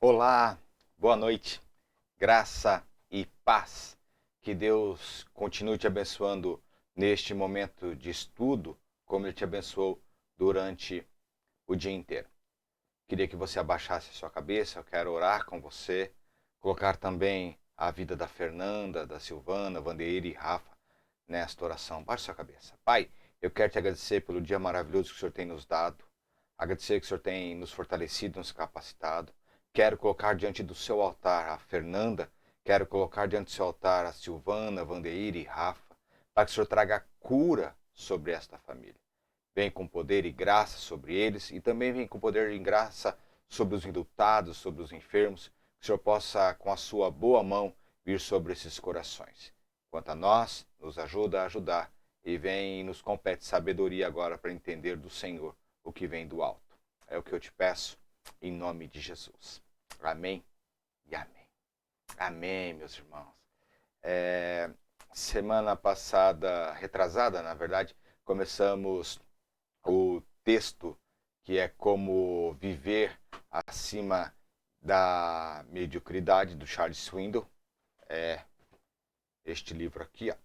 Olá, boa noite, graça e paz. Que Deus continue te abençoando neste momento de estudo, como Ele te abençoou durante o dia inteiro. Queria que você abaixasse a sua cabeça, eu quero orar com você, colocar também a vida da Fernanda, da Silvana, Vandeira e Rafa nesta oração. Baixe sua cabeça. Pai, eu quero te agradecer pelo dia maravilhoso que o Senhor tem nos dado, agradecer que o Senhor tem nos fortalecido, nos capacitado. Quero colocar diante do seu altar a Fernanda, quero colocar diante do seu altar a Silvana, Vandeira e Rafa, para que o Senhor traga cura sobre esta família. Vem com poder e graça sobre eles e também vem com poder e graça sobre os enlutados, sobre os enfermos, que o Senhor possa, com a sua boa mão, vir sobre esses corações. Quanto a nós, nos ajuda a ajudar e vem e nos compete sabedoria agora para entender do Senhor o que vem do alto. É o que eu te peço, em nome de Jesus. Amém e amém. Amém, meus irmãos. Semana passada, retrasada, na verdade, começamos o texto que é como viver acima da mediocridade, do Charles Swindoll. É este livro aqui, ó.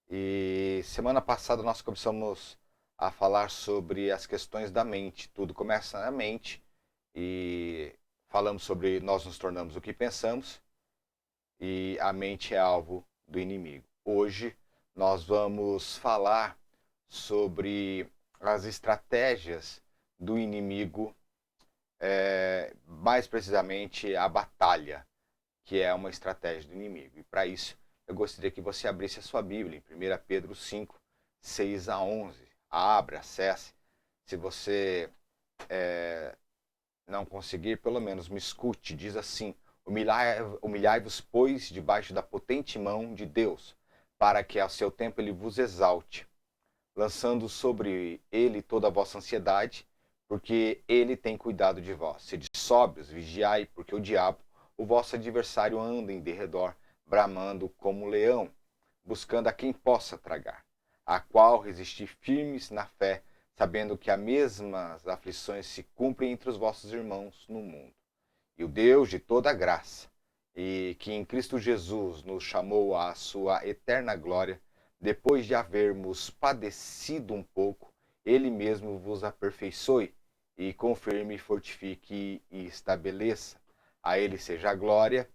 E semana passada nós começamos a falar sobre as questões da mente. Tudo começa na mente e falamos sobre nós nos tornamos o que pensamos e a mente é alvo do inimigo. Hoje nós vamos falar sobre as estratégias do inimigo, mais precisamente a batalha, que é uma estratégia do inimigo. E para isso eu gostaria que você abrisse a sua Bíblia em 1 Pedro 5, 6 a 11. Abra, acesse. Se você não conseguir, pelo menos me escute. Diz assim: humilhai-vos, pois, debaixo da potente mão de Deus, para que ao seu tempo ele vos exalte, lançando sobre ele toda a vossa ansiedade, porque ele tem cuidado de vós. Sede sóbrios, vigiai, porque o diabo, o vosso adversário, anda em derredor, bramando como um leão, buscando a quem possa tragar, a qual resistir firmes na fé, sabendo que as mesmas aflições se cumprem entre os vossos irmãos no mundo. E o Deus de toda graça, e que em Cristo Jesus nos chamou à sua eterna glória, depois de havermos padecido um pouco, ele mesmo vos aperfeiçoe, e confirme, fortifique e estabeleça. A ele seja a glória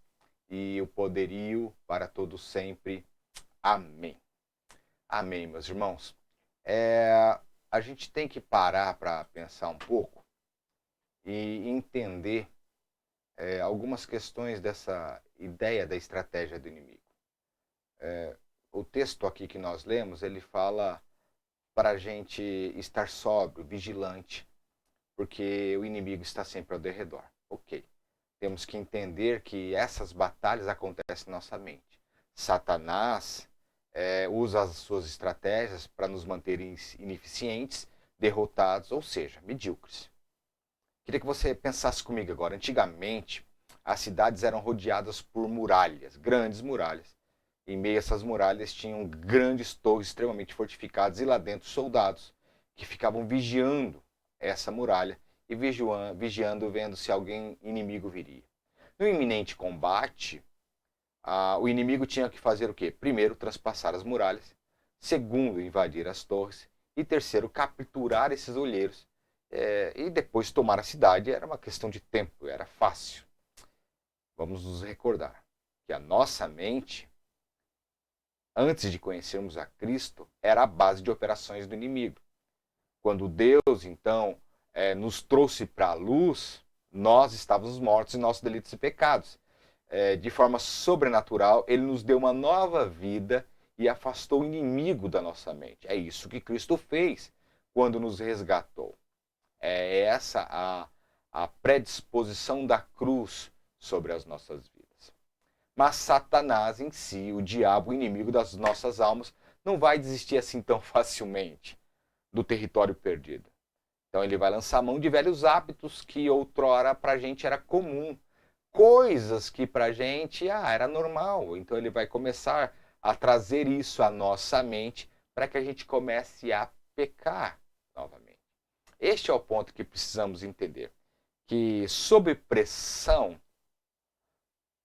e o poderio para todos sempre. Amém. Amém, meus irmãos. A gente tem que parar para pensar um pouco e entender algumas questões dessa ideia da estratégia do inimigo. O texto aqui que nós lemos, ele fala para a gente estar sóbrio, vigilante, porque o inimigo está sempre ao derredor. Ok. Temos que entender que essas batalhas acontecem na nossa mente. Satanás usa as suas estratégias para nos manter ineficientes, derrotados, ou seja, medíocres. Queria que você pensasse comigo agora. Antigamente, as cidades eram rodeadas por muralhas, grandes muralhas. Em meio a essas muralhas tinham grandes torres extremamente fortificadas e lá dentro soldados que ficavam vigiando essa muralha e vigiando, vendo se alguém inimigo viria. No iminente combate, o inimigo tinha que fazer o quê? Primeiro, transpassar as muralhas. Segundo, invadir as torres. E terceiro, capturar esses olheiros. E depois tomar a cidade. Era uma questão de tempo, era fácil. Vamos nos recordar que a nossa mente, antes de conhecermos a Cristo, era a base de operações do inimigo. Quando Deus, então, nos trouxe para a luz, nós estávamos mortos em nossos delitos e pecados. De forma sobrenatural, ele nos deu uma nova vida e afastou o inimigo da nossa mente. É isso que Cristo fez quando nos resgatou. É essa a predisposição da cruz sobre as nossas vidas. Mas Satanás em si, o diabo, o inimigo das nossas almas, não vai desistir assim tão facilmente do território perdido. Então ele vai lançar mão de velhos hábitos que outrora para a gente era comum. Coisas que para a gente era normal. Então ele vai começar a trazer isso à nossa mente para que a gente comece a pecar novamente. Este é o ponto que precisamos entender. que sob pressão,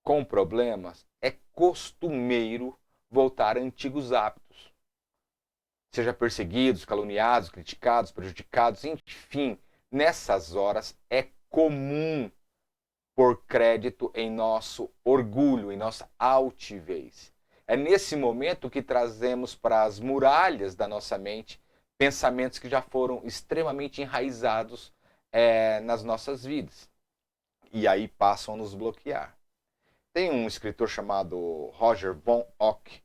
com problemas, é costumeiro voltar a antigos hábitos. Seja perseguidos, caluniados, criticados, prejudicados, enfim, nessas horas é comum pôr crédito em nosso orgulho, em nossa altivez. É nesse momento que trazemos para as muralhas da nossa mente pensamentos que já foram extremamente enraizados nas nossas vidas. E aí passam a nos bloquear. Tem um escritor chamado Roger von Ock,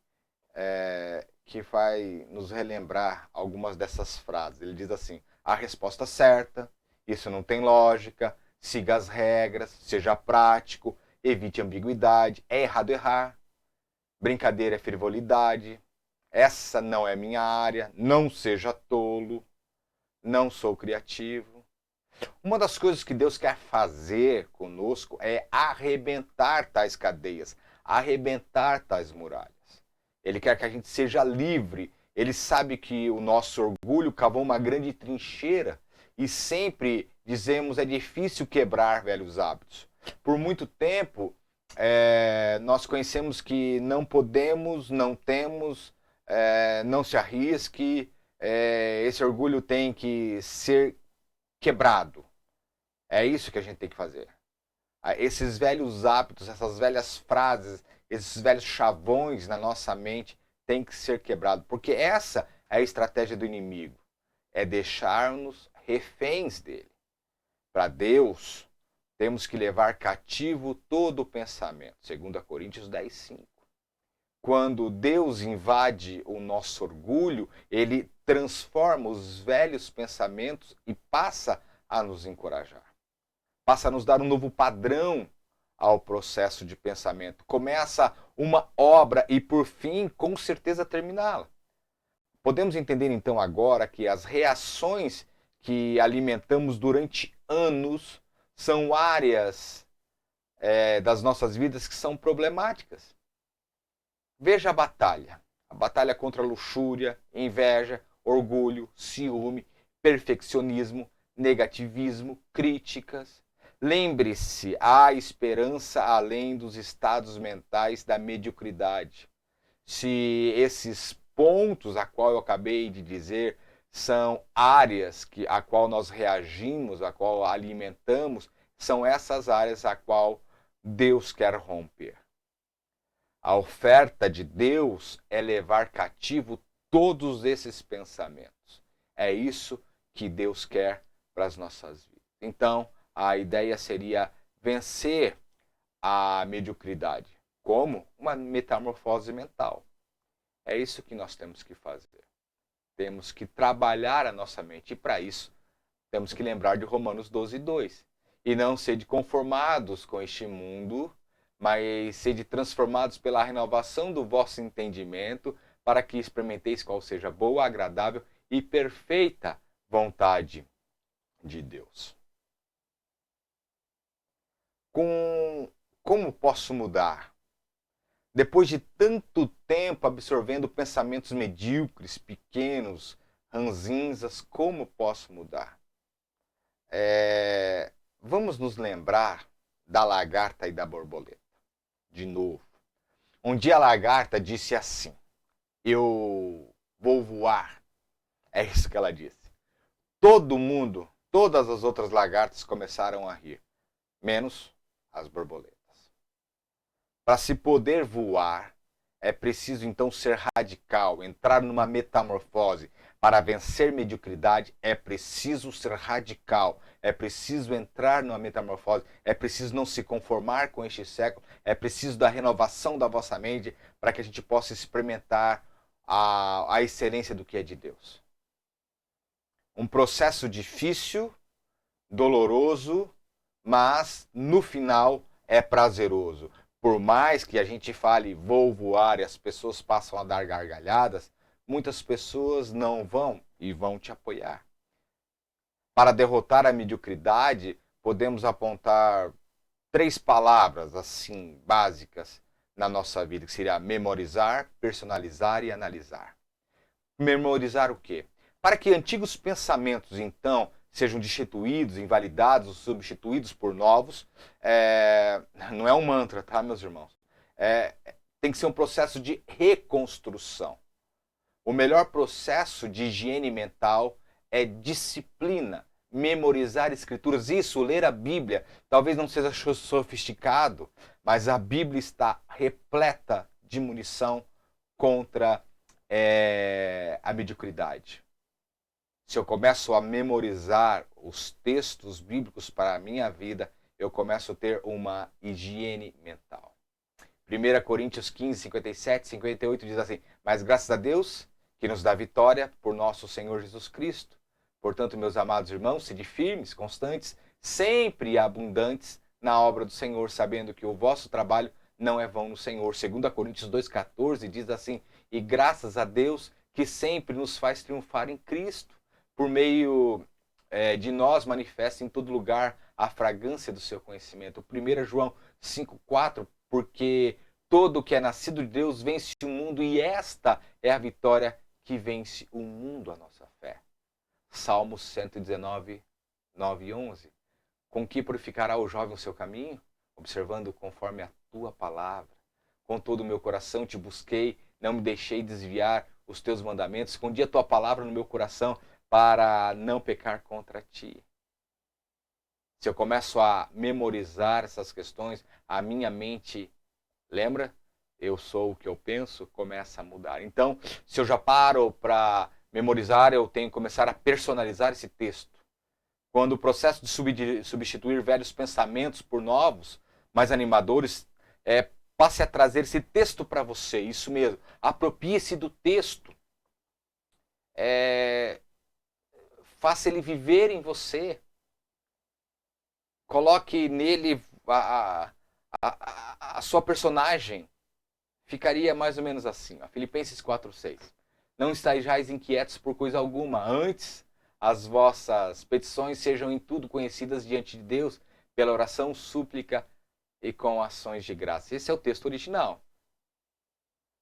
que vai nos relembrar algumas dessas frases. Ele diz assim: a resposta certa, isso não tem lógica, siga as regras, seja prático, evite ambiguidade, é errado errar, brincadeira é frivolidade, essa não é minha área, não seja tolo, não sou criativo. Uma das coisas que Deus quer fazer conosco é arrebentar tais cadeias, arrebentar tais muralhas. Ele quer que a gente seja livre. Ele sabe que o nosso orgulho cavou uma grande trincheira e sempre dizemos é difícil quebrar velhos hábitos. Por muito tempo, nós conhecemos que não podemos, não temos, não se arrisque, esse orgulho tem que ser quebrado. É isso que a gente tem que fazer. Esses velhos hábitos, essas velhas frases, esses velhos chavões na nossa mente têm que ser quebrados. Porque essa é a estratégia do inimigo. É deixar-nos reféns dele. Para Deus, temos que levar cativo todo o pensamento. 2 Coríntios 10, 5. Quando Deus invade o nosso orgulho, ele transforma os velhos pensamentos e passa a nos encorajar. Passa a nos dar um novo padrão ao processo de pensamento. Começa uma obra e, por fim, com certeza terminá-la. Podemos entender então agora que as reações que alimentamos durante anos são áreas das nossas vidas que são problemáticas. Veja a batalha contra a luxúria, inveja, orgulho, ciúme, perfeccionismo, negativismo, críticas. Lembre-se, há esperança além dos estados mentais da mediocridade. Se esses pontos a qual eu acabei de dizer são áreas a qual nós reagimos, a qual alimentamos, são essas áreas a qual Deus quer romper. A oferta de Deus é levar cativo todos esses pensamentos. É isso que Deus quer para as nossas vidas. Então, a ideia seria vencer a mediocridade. Como? Uma metamorfose mental. É isso que nós temos que fazer. Temos que trabalhar a nossa mente. E para isso, temos que lembrar de Romanos 12, 2. E não sede conformados com este mundo, mas sede transformados pela renovação do vosso entendimento, para que experimenteis qual seja a boa, agradável e perfeita vontade de Deus. Como posso mudar? Depois de tanto tempo absorvendo pensamentos medíocres, pequenos, ranzinzas, como posso mudar? Vamos nos lembrar da lagarta e da borboleta. De novo. Um dia a lagarta disse assim: eu vou voar. É isso que ela disse. Todo mundo, todas as outras lagartas começaram a rir, menos as borboletas. Para se poder voar, é preciso então ser radical, entrar numa metamorfose. Para vencer mediocridade, é preciso ser radical, é preciso entrar numa metamorfose, é preciso não se conformar com este século, é preciso da renovação da vossa mente para que a gente possa experimentar a excelência do que é de Deus. Um processo difícil, doloroso, mas no final é prazeroso. Por mais que a gente fale vou voar e as pessoas passam a dar gargalhadas, muitas pessoas não vão e vão te apoiar. Para derrotar a mediocridade, podemos apontar 3 palavras assim básicas na nossa vida, que seria memorizar, personalizar e analisar. Memorizar o quê? Para que antigos pensamentos, então, sejam destituídos, invalidados, substituídos por novos, não é um mantra, tá, meus irmãos? Tem que ser um processo de reconstrução. O melhor processo de higiene mental é disciplina, memorizar escrituras. Isso, ler a Bíblia, talvez não seja sofisticado, mas a Bíblia está repleta de munição contra a mediocridade. Se eu começo a memorizar os textos bíblicos para a minha vida, eu começo a ter uma higiene mental. 1 Coríntios 15, 57, 58 diz assim: mas graças a Deus que nos dá vitória por nosso Senhor Jesus Cristo. Portanto, meus amados irmãos, sede firmes, constantes, sempre abundantes na obra do Senhor, sabendo que o vosso trabalho não é vão no Senhor. 2 Coríntios 2,14 diz assim: e graças a Deus que sempre nos faz triunfar em Cristo, por meio de nós manifesta em todo lugar a fragrância do seu conhecimento. 1 João 5,4, porque todo que é nascido de Deus vence o mundo, e esta é a vitória que vence o mundo, a nossa fé. Salmos 119, 9 e 11. Com que purificará o jovem o seu caminho? Observando conforme a tua palavra. Com todo o meu coração te busquei, não me deixei desviar os teus mandamentos. Escondi a tua palavra no meu coração para não pecar contra ti. Se eu começo a memorizar essas questões, a minha mente, lembra? Eu sou o que eu penso, começa a mudar. Então, se eu já paro para memorizar, eu tenho que começar a personalizar esse texto. Quando o processo de substituir velhos pensamentos por novos, mais animadores, passe a trazer esse texto para você. Isso mesmo. Aproprie-se do texto. Faça ele viver em você. Coloque nele a sua personagem. Ficaria mais ou menos assim. Ó. Filipenses 4:6. Não estejais inquietos por coisa alguma. Antes, as vossas petições sejam em tudo conhecidas diante de Deus, pela oração, súplica e com ações de graça. Esse é o texto original.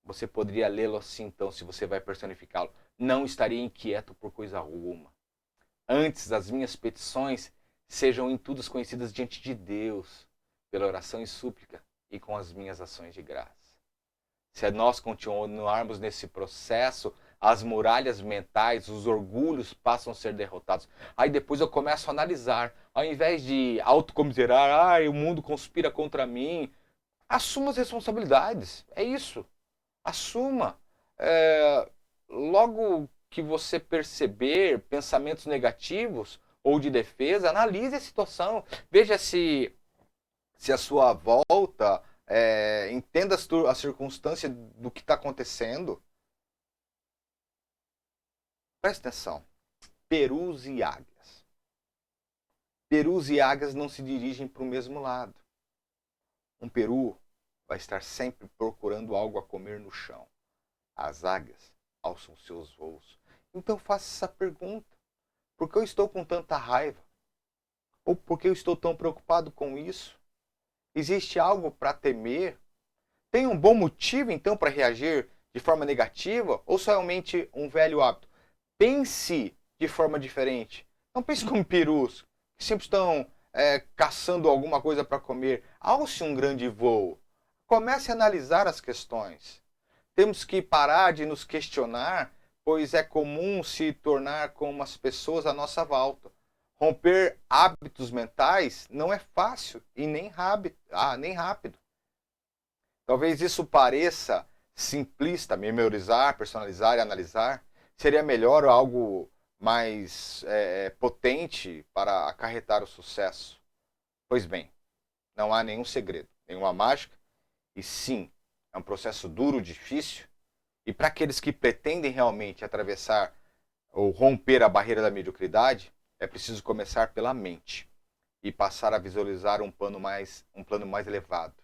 Você poderia lê-lo assim, então, se você vai personificá-lo. Não estaria inquieto por coisa alguma. Antes, as minhas petições sejam em tudo conhecidas diante de Deus, pela oração e súplica e com as minhas ações de graça. Se nós continuarmos nesse processo, as muralhas mentais, os orgulhos passam a ser derrotados. Aí depois eu começo a analisar. Ao invés de autocomiserar, o mundo conspira contra mim, assuma as responsabilidades. É isso. Assuma. Logo que você perceber pensamentos negativos ou de defesa, analise a situação. Veja se a sua volta, entenda a circunstância do que está acontecendo. Presta atenção. Perus e águias. Perus e águias não se dirigem para o mesmo lado. Um peru vai estar sempre procurando algo a comer no chão. As águias alçam seus voos. Então faça essa pergunta. Por que eu estou com tanta raiva? Ou por que eu estou tão preocupado com isso? Existe algo para temer? Tem um bom motivo, então, para reagir de forma negativa? Ou somente um velho hábito? Pense de forma diferente. Não pense como perus, que sempre estão caçando alguma coisa para comer. Alce um grande voo. Comece a analisar as questões. Temos que parar de nos questionar, pois é comum se tornar como as pessoas à nossa volta. Romper hábitos mentais não é fácil e nem rápido. Talvez isso pareça simplista, memorizar, personalizar e analisar. Seria melhor algo mais potente para acarretar o sucesso? Pois bem, não há nenhum segredo, nenhuma mágica, e sim, é um processo duro, difícil, e para aqueles que pretendem realmente atravessar ou romper a barreira da mediocridade, é preciso começar pela mente e passar a visualizar um plano mais elevado.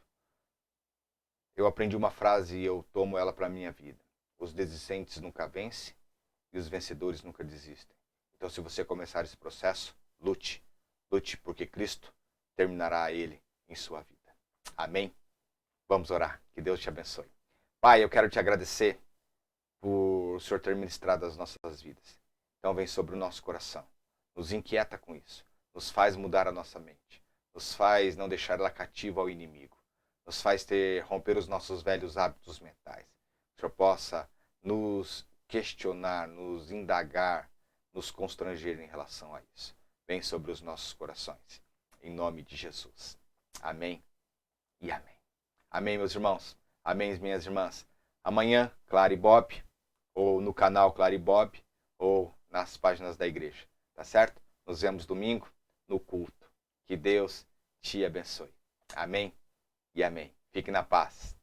Eu aprendi uma frase e eu tomo ela para a minha vida. Os desistentes nunca vencem e os vencedores nunca desistem. Então, se você começar esse processo, lute. Lute, porque Cristo terminará ele em sua vida. Amém? Vamos orar. Que Deus te abençoe. Pai, eu quero te agradecer por o Senhor ter ministrado as nossas vidas. Então, vem sobre o nosso coração. nos inquieta com isso, nos faz mudar a nossa mente, nos faz não deixar ela cativa ao inimigo, nos faz romper os nossos velhos hábitos mentais. Que o Senhor possa nos questionar, nos indagar, nos constranger em relação a isso. Vem sobre os nossos corações. Em nome de Jesus. Amém e amém. Amém, meus irmãos. Amém, minhas irmãs. Amanhã, Clara e Bob, ou no canal Clara e Bob, ou nas páginas da igreja. Tá certo? Nos vemos domingo no culto. Que Deus te abençoe. Amém e amém. Fique na paz.